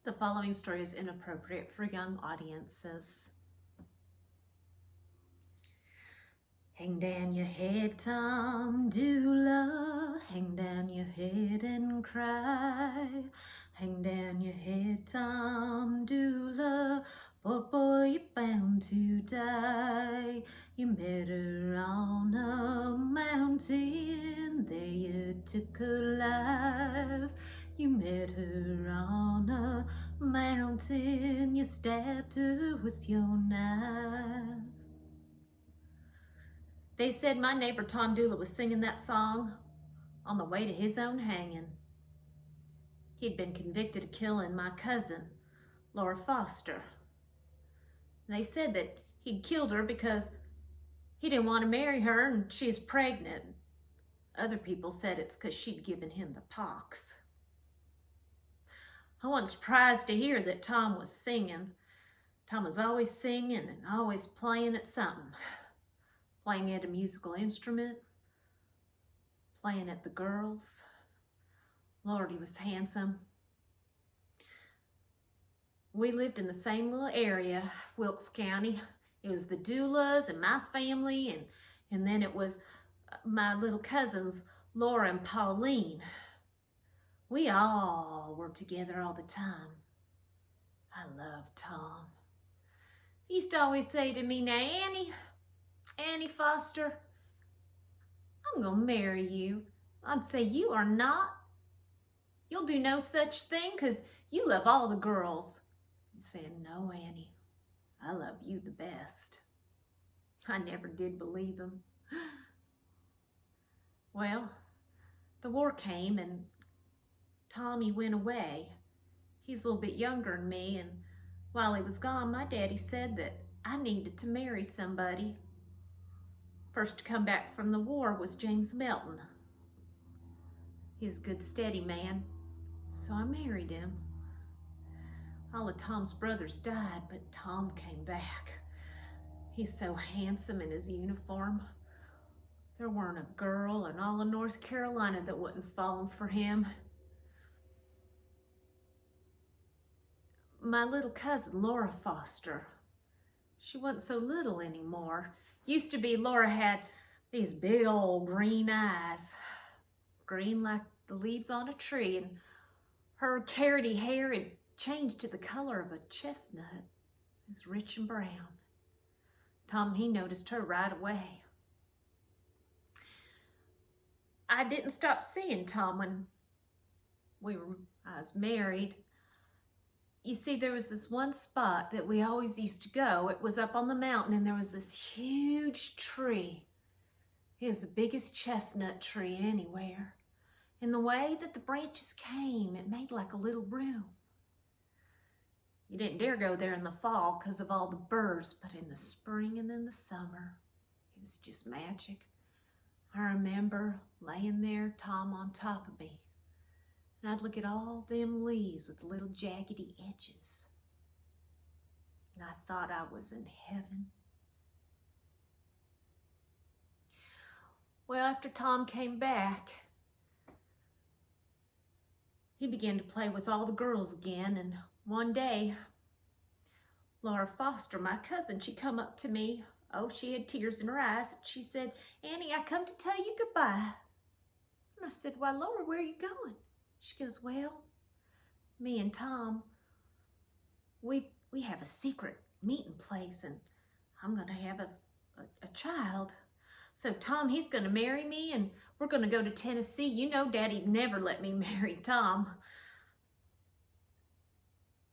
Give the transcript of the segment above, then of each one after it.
The following story is inappropriate for young audiences. Hang down your head, Tom Dooley. Hang down your head and cry. Hang down your head, Tom Dooley. Poor boy, you're bound to die. You met her on a mountain. There you took her life. You met her on a mountain. You stabbed her with your knife. They said my neighbor Tom Dooley was singing that song on the way to his own hanging. He'd been convicted of killing my cousin, Laura Foster. They said that he'd killed her because he didn't want to marry her and she's pregnant. Other people said it's because she'd given him the pox. I wasn't surprised to hear that Tom was singing. Tom was always singing and always playing at something. Playing at a musical instrument, playing at the girls. Lord, he was handsome. We lived in the same little area, Wilkes County. It was the Doulas and my family, and then it was my little cousins, Laura and Pauline. We all were together all the time. I loved Tom. He used to always say to me, "Now, Annie Foster, I'm gonna marry you." I'd say, "You are not. You'll do no such thing because you love all the girls." He said, "No, Annie, I love you the best." I never did believe him. Well, the war came and Tommy went away. He's a little bit younger than me, and while he was gone, my daddy said that I needed to marry somebody. First to come back from the war was James Melton. He's a good, steady man, so I married him. All of Tom's brothers died, but Tom came back. He's so handsome in his uniform. There weren't a girl in all of North Carolina that wouldn't fall for him. My little cousin, Laura Foster, she wasn't so little anymore. Used to be Laura had these big old green eyes, green like the leaves on a tree, and her carroty hair had changed to the color of a chestnut. It was rich and brown. Tom, he noticed her right away. I didn't stop seeing Tom when I was married. You see, there was this one spot that we always used to go. It was up on the mountain, and there was this huge tree. It was the biggest chestnut tree anywhere. And the way that the branches came, it made like a little room. You didn't dare go there in the fall because of all the birds, but in the spring and in the summer, it was just magic. I remember laying there, Tom on top of me. And I'd look at all them leaves with the little jaggedy edges. And I thought I was in heaven. Well, after Tom came back, he began to play with all the girls again. And one day, Laura Foster, my cousin, she come up to me. Oh, she had tears in her eyes. And she said, "Annie, I come to tell you goodbye." And I said, "Why, Laura, where are you going?" She goes, "Well, me and Tom, we have a secret meeting place, and I'm going to have a child. So Tom, he's going to marry me, and we're going to go to Tennessee. You know Daddy never let me marry Tom.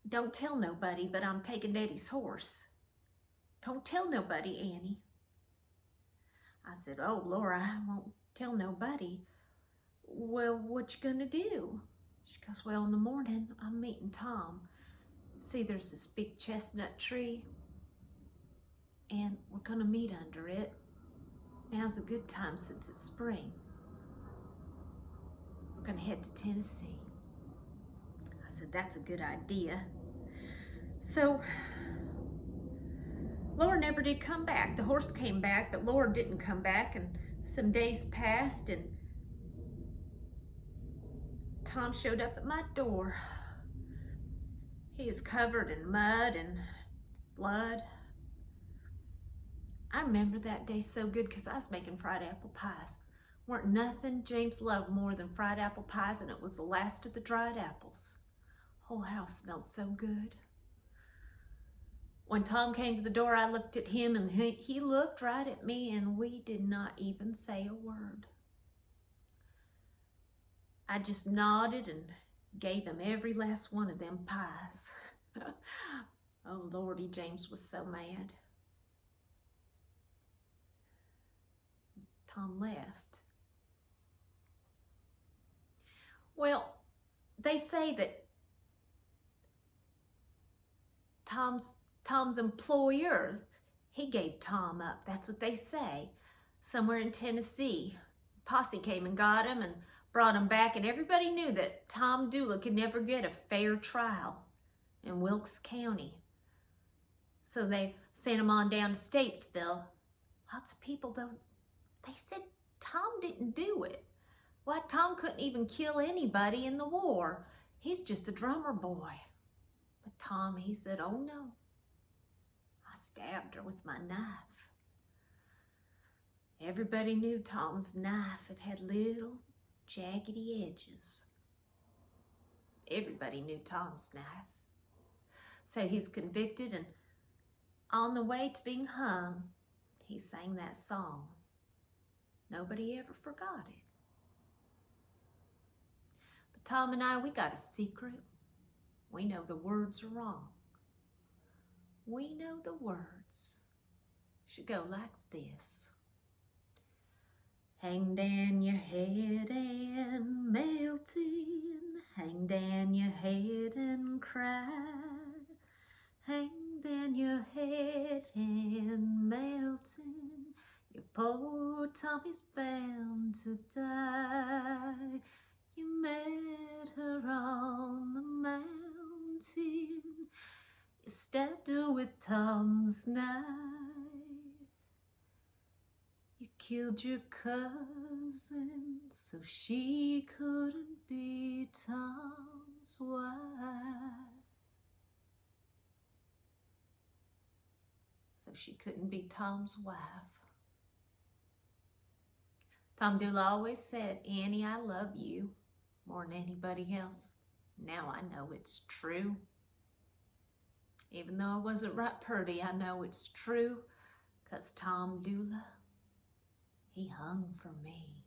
Don't tell nobody, but I'm taking Daddy's horse. Don't tell nobody, Annie." I said, "Oh, Laura, I won't tell nobody." "Well, what you gonna do?" She goes, "Well, in the morning, I'm meeting Tom. See, there's this big chestnut tree, and we're gonna meet under it. Now's a good time since it's spring. We're gonna head to Tennessee." I said, "That's a good idea." So, Laura never did come back. The horse came back, but Laura didn't come back, and some days passed, and Tom showed up at my door. He is covered in mud and blood. I remember that day so good because I was making fried apple pies. Weren't nothing James loved more than fried apple pies, and it was the last of the dried apples. Whole house smelled so good. When Tom came to the door, I looked at him and he looked right at me, and we did not even say a word. I just nodded and gave him every last one of them pies. Oh, Lordy, James was so mad. Tom left. Well, they say that Tom's employer, he gave Tom up. That's what they say. Somewhere in Tennessee, posse came and got him and brought him back, and everybody knew that Tom Dooley could never get a fair trial in Wilkes County. So they sent him on down to Statesville. Lots of people, though, they said Tom didn't do it. Why, Tom couldn't even kill anybody in the war. He's just a drummer boy. But Tom, he said, oh no. I stabbed her with my knife. Everybody knew Tom's knife. It had little jaggedy edges. Everybody knew Tom's knife. So he's convicted, and on the way to being hung, he sang that song. Nobody ever forgot it. But Tom and I, we got a secret. We know the words are wrong. We know the words should go like this. Hang down your head and melting, hang down your head and cry. Hang down your head and melting, your poor Tommy's bound to die. You met her on the mountain, you stabbed her with Tom's knife. You killed your cousin so she couldn't be Tom's wife. So she couldn't be Tom's wife. Tom Dooley always said, Annie, I love you more than anybody else. Now I know it's true. Even though I wasn't right purty, I know it's true, 'cause Tom Dooley, he hung for me.